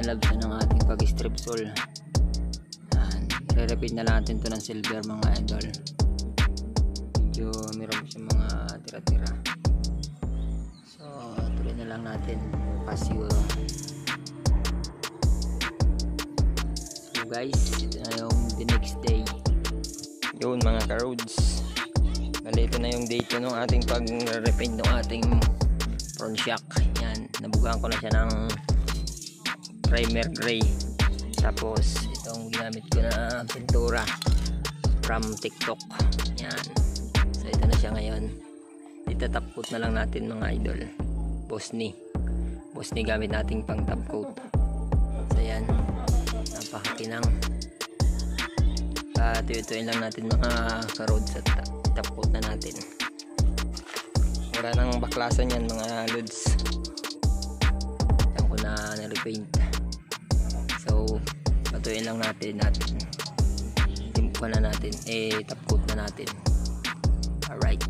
labs na ng ating pag-strip sole. Re-repeat na natin to ng silver mga idol. Medyo meron pa siya mga tira-tira. So tuloy na lang natin pasyo. So guys, ito na yung the next day. Yun mga ka-roads, bali ito na yung date ng ating pag-repaint ng ating front shock. Yan, nabugaan ko na siya ng primer gray. Tapos itong ginamit ko na pintura from TikTok. Yan, so ito na siya ngayon. Itatap coat na lang natin mga idol. Bosni gamit nating pang top coat. So yan, napakakinang. Tuyuin lang natin mga ka-roads at top coat na natin. Wala nang baklasan yan mga loads. Yan ko na na-repaint. So patuloy lang natin at timpa na natin, top coat na natin. Alright.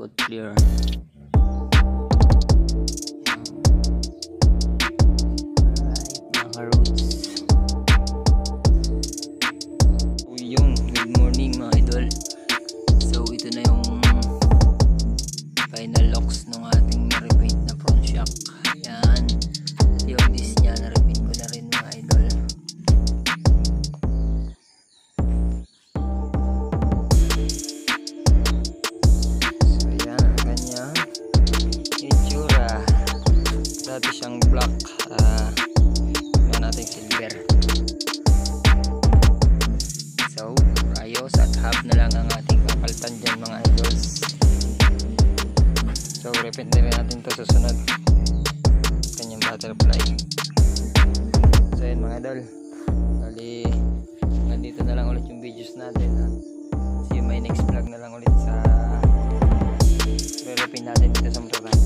Good clear. Mga roads. Yun, good morning mga idol. So ito na yung final locks ng ating na-repaint na front shock. Yan, yung disc nya na-repaint ko na rin mga idol. Dati siyang black, yan natin silver. So ayos at half na lang ang ating papalitan dyan mga idols. So repeat na rin natin to susunod, kanyang butterfly. So yun mga idol, bali nandito na lang ulit yung videos natin ha. See you my next vlog na lang ulit sa re-repaint natin dito sa motoran.